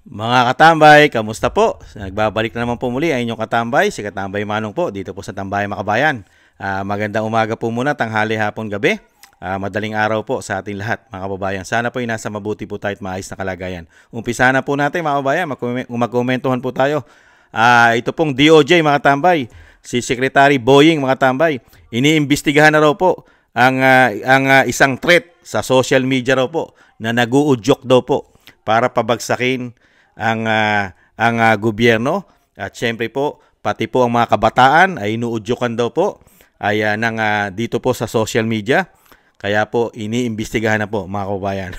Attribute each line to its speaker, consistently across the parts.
Speaker 1: Mga katambay, kamusta po? Nagbabalik na naman po muli ang inyong katambay, si Katambay Manong po, dito po sa Tambayan Makabayan. Magandang umaga po muna, tanghali, hapon, gabi. Madaling araw po sa ating lahat, mga kababayan. Sana po ay nasa mabuti po tayo at maayos na kalagayan. Umpisa na po natin, mga kababayan, magkomentuhan po tayo. Ito pong DOJ, mga tambay, si Secretary Boying, mga tambay, iniimbestigahan na raw po ang isang threat sa social media raw po na nag-uudyok daw po para pabagsakin ang gobyerno at syempre po pati po ang mga kabataan ay inuudyukan daw po ay dito po sa social media, kaya po iniimbestigahan na po, mga kababayan.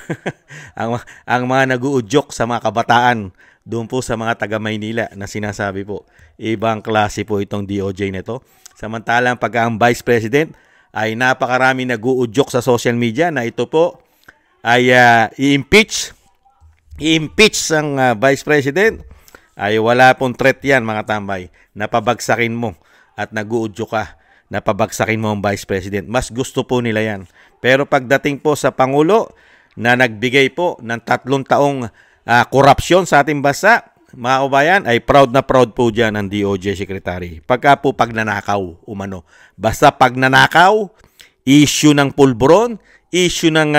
Speaker 1: ang mga nag-uudyok sa mga kabataan doon po sa mga taga Maynila na sinasabi po, ibang klase po itong DOJ nito. Samantalang pag ang Vice President ay napakarami nag-uudyok sa social media na ito po ay i-impeach ang Vice President, ay wala pong threat yan, mga tambay, na pabagsakin mo at nag-uudyok ka na pabagsakin mo ang Vice President. Mas gusto po nila yan. Pero pagdating po sa Pangulo na nagbigay po ng 3 taong korupsyon sa ating bansa, mga kabayan, ay proud na proud po dyan ang DOJ Secretary. Pagka po pagnanakaw, umano. Basta pagnanakaw, issue ng pulburon, issue ng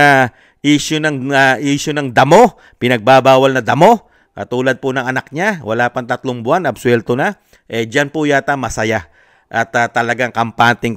Speaker 1: damo, pinagbabawal na damo, katulad po ng anak niya, wala pang 3 buwan, absuelto na, dyan po yata masaya at talagang kampante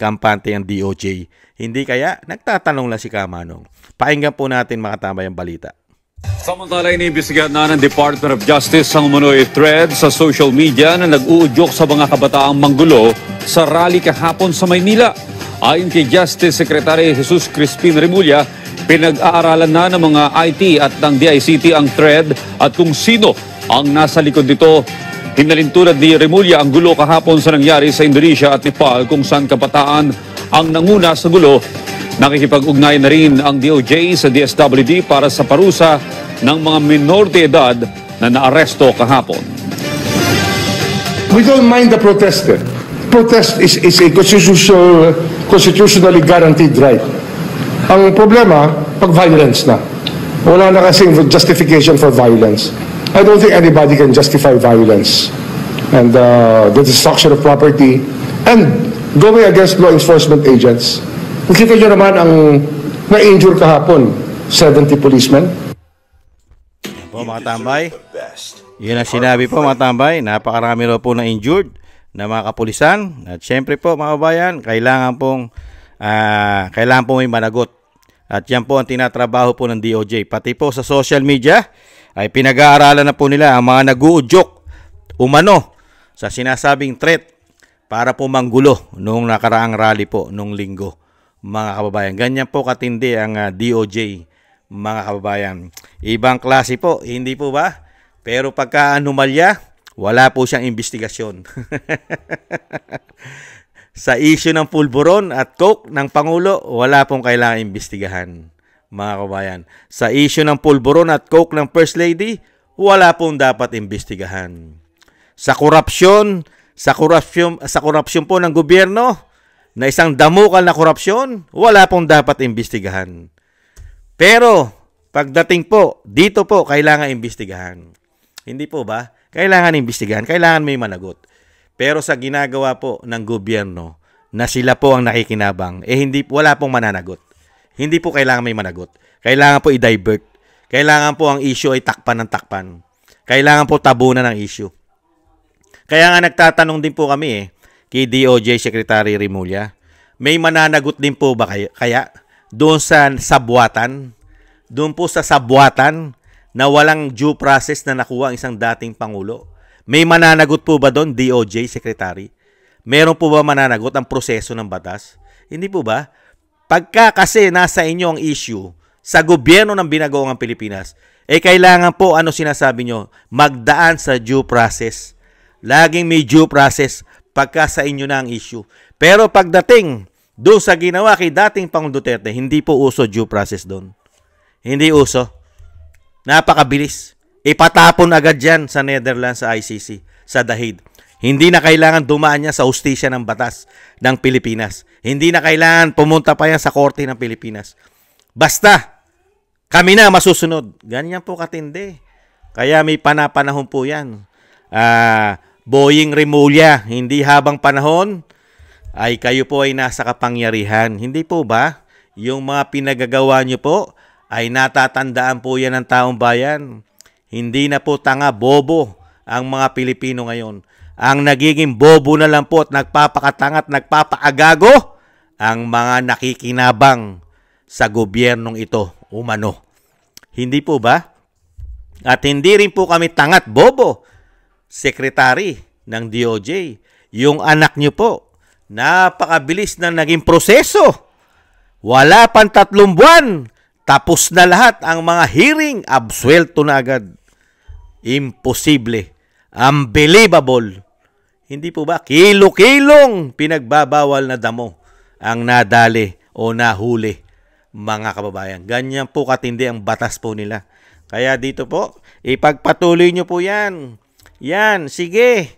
Speaker 1: ang DOJ. Hindi kaya, nagtatanong lang si Kamanong. Pakinggan po natin, mga tambay, ang balita.
Speaker 2: Samantala, iniimbestigahan na ng Department of Justice ang umunoy thread sa social media na nag-uudyok sa mga kabataang manggulo sa rally kahapon sa Maynila. Ayon kay Justice Secretary Jesus Crispin Remulla, pinag-aaralan na ng mga IT at ng DICT ang thread at kung sino ang nasa likod nito. Hinalintulad ni Remulla ang gulo kahapon sa nangyari sa Indonesia at Nepal kung saan kabataan ang nanguna sa gulo. Nakikipag-ugnay na rin ang DOJ sa DSWD para sa parusa ng mga minor de edad na naaresto kahapon.
Speaker 3: We don't mind the protest. Protest is a constitutionally guaranteed right. Ang problema, pag violence na. Wala na kasing justification for violence. I don't think anybody can justify violence and the destruction of property and going against law enforcement agents. Nakita nyo naman ang na-injure kahapon, 70 policemen.
Speaker 1: Yan po, mga tambay. Yun ang sinabi po, mga tambay. Napakarami raw po na injured na mga kapulisan. At syempre po, mga kabayan, kailangan pong may managot. At yan po ang tinatrabaho po ng DOJ. Pati po sa social media ay pinag-aaralan na po nila ang mga nag-uudyok umano sa sinasabing threat para po manggulo noong nakaraang rally po noong linggo, mga kababayan. Ganyan po katindi ang DOJ, mga kababayan. Ibang klase po, hindi po ba? Pero pagka anomalya, wala po siyang investigasyon. Sa issue ng pulburon at coke ng Pangulo, wala pong kailangan imbestigahan, mga kabayan. Sa issue ng pulburon at coke ng First Lady, wala pong dapat imbestigahan. Sa korupsyon po ng gobyerno, na isang damukal na korupsyon, wala pong dapat imbestigahan. Pero pagdating po, dito po kailangan imbestigahan. Hindi po ba? Kailangan imbestigahan, kailangan may managot. Pero sa ginagawa po ng gobyerno na sila po ang nakikinabang, wala pong mananagot. Hindi po kailangan may managot. Kailangan po i-divert. Kailangan po ang issue ay takpan ng takpan. Kailangan po tabunan ng issue. Kaya nga nagtatanong din po kami kay DOJ Secretary Remulla, may mananagot din po ba kaya doon sa sabwatan? Doon po sa sabwatan na walang due process na nakuha ang isang dating Pangulo. May mananagot po ba doon, DOJ Secretary? Meron po ba mananagot ang proseso ng batas? Hindi po ba? Pagka kasi nasa inyo ang issue sa gobyerno ng binagawang Pilipinas, kailangan po, sinasabi nyo, magdaan sa due process. Laging may due process pagka sa inyo na ang issue. Pero pagdating doon sa ginawa kay dating Pangulong Duterte, hindi po uso due process doon. Hindi uso. Napakabilis. Ipatapon agad yan sa Netherlands, sa ICC, sa The Hague. Hindi na kailangan dumaan niya sa hustisya ng batas ng Pilipinas. Hindi na kailangan pumunta pa yan sa korte ng Pilipinas. Basta, kami na masusunod. Ganyan po katindi. Kaya may panapanahon po yan. Boying Remulla, hindi habang panahon ay kayo po ay nasa kapangyarihan. Hindi po ba? Yung mga pinagagawa nyo po ay natatandaan po yan ng taong bayan. Hindi na po tanga, bobo ang mga Pilipino ngayon. Ang nagiging bobo na lang po at nagpapakatanga at nagpapaagago ang mga nakikinabang sa gobyernong ito, umano. Hindi po ba? At hindi rin po kami tangat bobo. Secretary ng DOJ, yung anak nyo po, napakabilis na naging proseso. Wala pang 3 buwan. Tapos na lahat ang mga hearing, absuelto na agad. Imposible. Unbelievable. Hindi po ba? Kilo-kilong pinagbabawal na damo ang nadali o nahuli, mga kababayan. Ganyan po katindi ang batas po nila. Kaya dito po, ipagpatuloy nyo po yan. Yan, sige.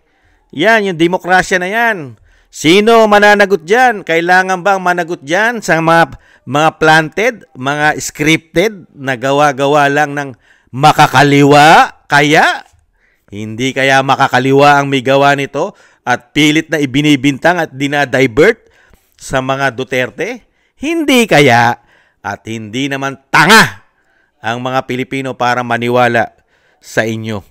Speaker 1: Yan, yung demokrasya na yan. Sino mananagot dyan? Kailangan bang managot dyan sa mga planted, mga scripted na gawa-gawa lang ng makakaliwa? Kaya, hindi kaya makakaliwa ang may gawa nito at pilit na ibinibintang at dinadivert sa mga Duterte? Hindi kaya at hindi naman tanga ang mga Pilipino para maniwala sa inyo.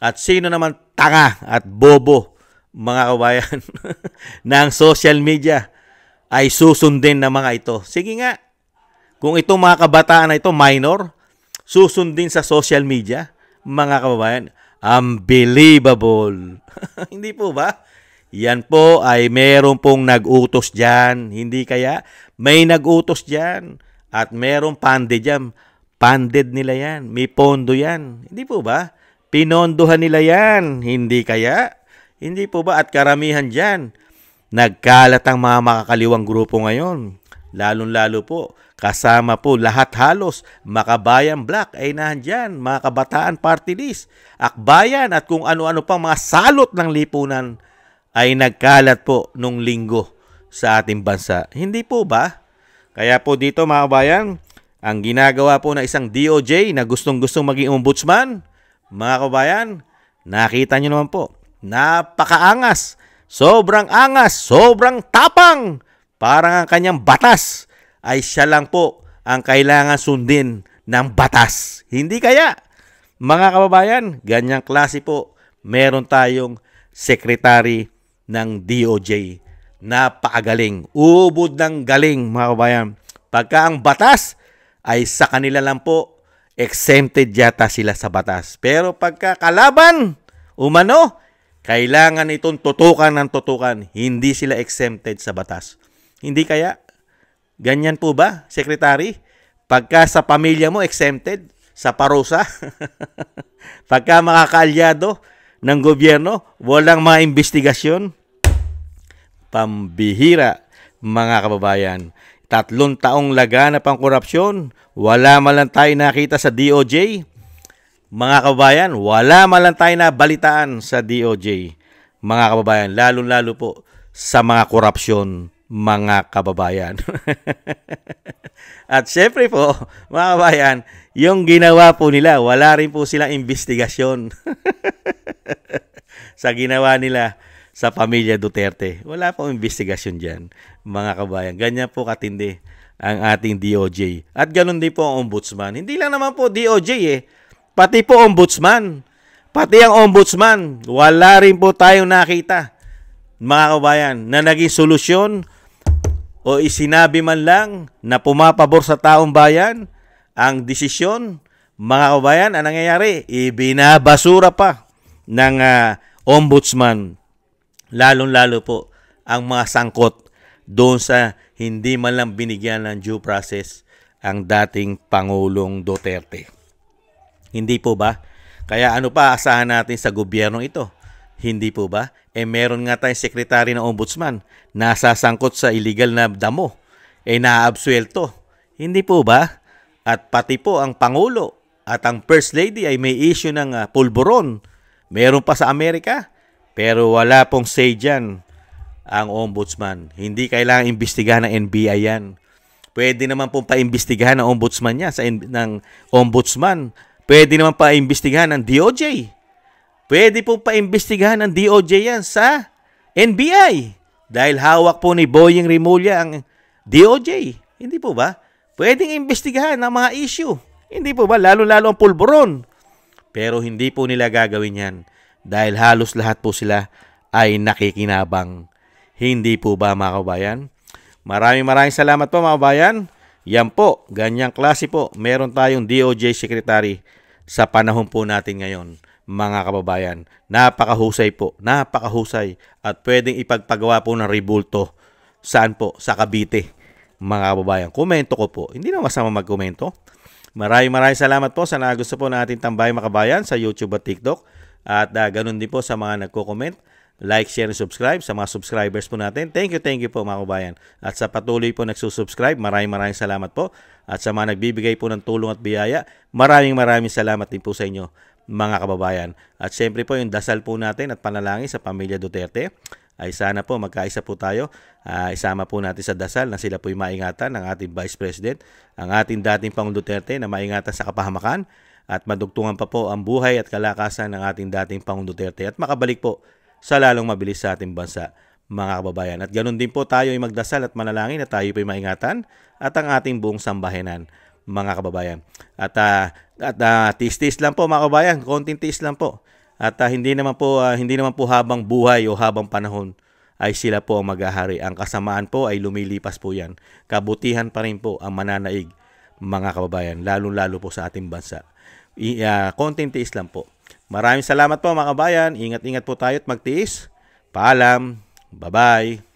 Speaker 1: At sino naman tanga at bobo, mga kabayan, ng social media ay susundin ng mga ito. Sige nga, kung itong mga kabataan na ito, minor, susundin sa social media, mga kababayan, unbelievable. Hindi po ba? Yan po ay meron pong nag-utos dyan. Hindi kaya? May nag-utos dyan. At meron funded dyan. Funded nila yan. May pondo yan. Hindi po ba? Pinondohan nila yan. Hindi kaya? Hindi po ba? At karamihan dyan, nagkalat ang mga makakaliwang grupo ngayon. Lalong-lalo po, kasama po lahat halos, Makabayan Black ay nandyan, mga kabataan party list, akbayan at kung ano-ano pang mga salot ng lipunan ay nagkalat po nung linggo sa ating bansa. Hindi po ba? Kaya po dito mga kabayan, ang ginagawa po ng isang DOJ na gustong-gustong maging ombudsman, mga kabayan, nakita nyo naman po, napakaangas, sobrang angas, sobrang tapang. Parang ang kanyang batas ay siya lang po ang kailangan sundin ng batas. Hindi kaya? Mga kababayan, ganyang klase po, meron tayong secretary ng DOJ. Napakagaling. Ubod ng galing, mga kababayan. Pagka ang batas ay sa kanila lang po, exempted yata sila sa batas. Pero pagka kalaban, umano, kailangan itong tutukan ng tutukan. Hindi sila exempted sa batas. Hindi kaya? Ganyan po ba, Secretary? Pagka sa pamilya mo, exempted sa parusa? Pagka makakaalyado ng gobyerno, walang mga investigasyon? Pambihira, mga kababayan. 3 taong laganap ang korupsyon. Wala man lang tayo nakita sa DOJ. Mga kababayan, wala man lang tayo nabalitaan sa DOJ. Mga kababayan, lalo-lalo po sa mga korupsyon, mga kababayan. At syempre po, mga kababayan, yung ginawa po nila, wala rin po silang investigasyon sa ginawa nila sa pamilya Duterte. Wala pong investigasyon dyan, mga kababayan. Ganyan po katindi ang ating DOJ. At ganun din po ang ombudsman. Hindi lang naman po DOJ pati po ombudsman. Pati ang ombudsman, wala rin po tayong nakita, mga kababayan, na naging solusyon o isinabi man lang na pumapabor sa taong bayan ang desisyon. Mga kababayan, ang nangyayari, ibinabasura pa ng ombudsman. Lalong-lalo po ang mga sangkot doon sa hindi man lang binigyan ng due process ang dating Pangulong Duterte. Hindi po ba? Kaya ano pa asahan natin sa gobyernong ito? Hindi po ba? Meron nga tayong sekretary ng ombudsman na sasangkot sa illegal na damo. Naabsuelto. Hindi po ba? At pati po ang Pangulo at ang First Lady ay may issue ng pulburon. Meron pa sa Amerika. Pero wala pong say dyan ang ombudsman. Hindi kailangan imbestigahan ng NBI yan. Pwede naman pong paimbestigahan ng ombudsman niya ng ombudsman Pwede naman paimbestigahan ng DOJ. Pwede pong paimbestigahan ng DOJ yan sa NBI. Dahil hawak po ni Boying Rimulya ang DOJ. Hindi po ba? Pwedeng imbestigahan ng mga issue. Hindi po ba? Lalo-lalo ang pulburon. Pero hindi po nila gagawin yan. Dahil halos lahat po sila ay nakikinabang. Hindi po ba, mga kabayan? Maraming salamat po, mga kabayan. Yan po, ganyang klase po. Meron tayong DOJ Secretary sa panahon po natin ngayon, mga kababayan. Napakahusay po, napakahusay. At pwedeng ipagpagawa po ng rebulto. Saan po? Sa Cavite, mga kababayan. Komento ko po. Hindi na masama magkomento. Maraming salamat po sa nagusto po natin tambay, mga kabayan, sa YouTube at TikTok. At ganun din po sa mga nagko-comment. Like, share, and subscribe sa mga subscribers po natin. Thank you po, mga kabayan. At sa patuloy po nagsusubscribe, maraming salamat po. At sa mga nagbibigay po ng tulong at biyaya, maraming salamat din po sa inyo, mga kababayan. At syempre po yung dasal po natin at panalangin sa pamilya Duterte ay sana po magkaisa po tayo. Isama po natin sa dasal na sila po'y maingatan ng ating Vice President, ang ating dating Pangulong Duterte na maingatan sa kapahamakan at madugtungan pa po ang buhay at kalakasan ng ating dating Pangulong Duterte at makabalik po sa lalong mabilis sa ating bansa, mga kababayan. At ganoon din po tayo ay magdasal at manalangin na tayo po'y maingatan at ang ating buong sambahanan, mga kababayan. At tiis-tiis lang po, mga kababayan, konting tiis lang po. At hindi naman po habang buhay o habang panahon ay sila po ang maghahari. Ang kasamaan po ay lumilipas po yan. Kabutihan pa rin po ang mananaig, mga kababayan, lalo-lalo po sa ating bansa. Konting tiis lang po. Maraming salamat po, mga kabayan. Ingat-ingat po tayo at magtiis. Paalam. Bye-bye.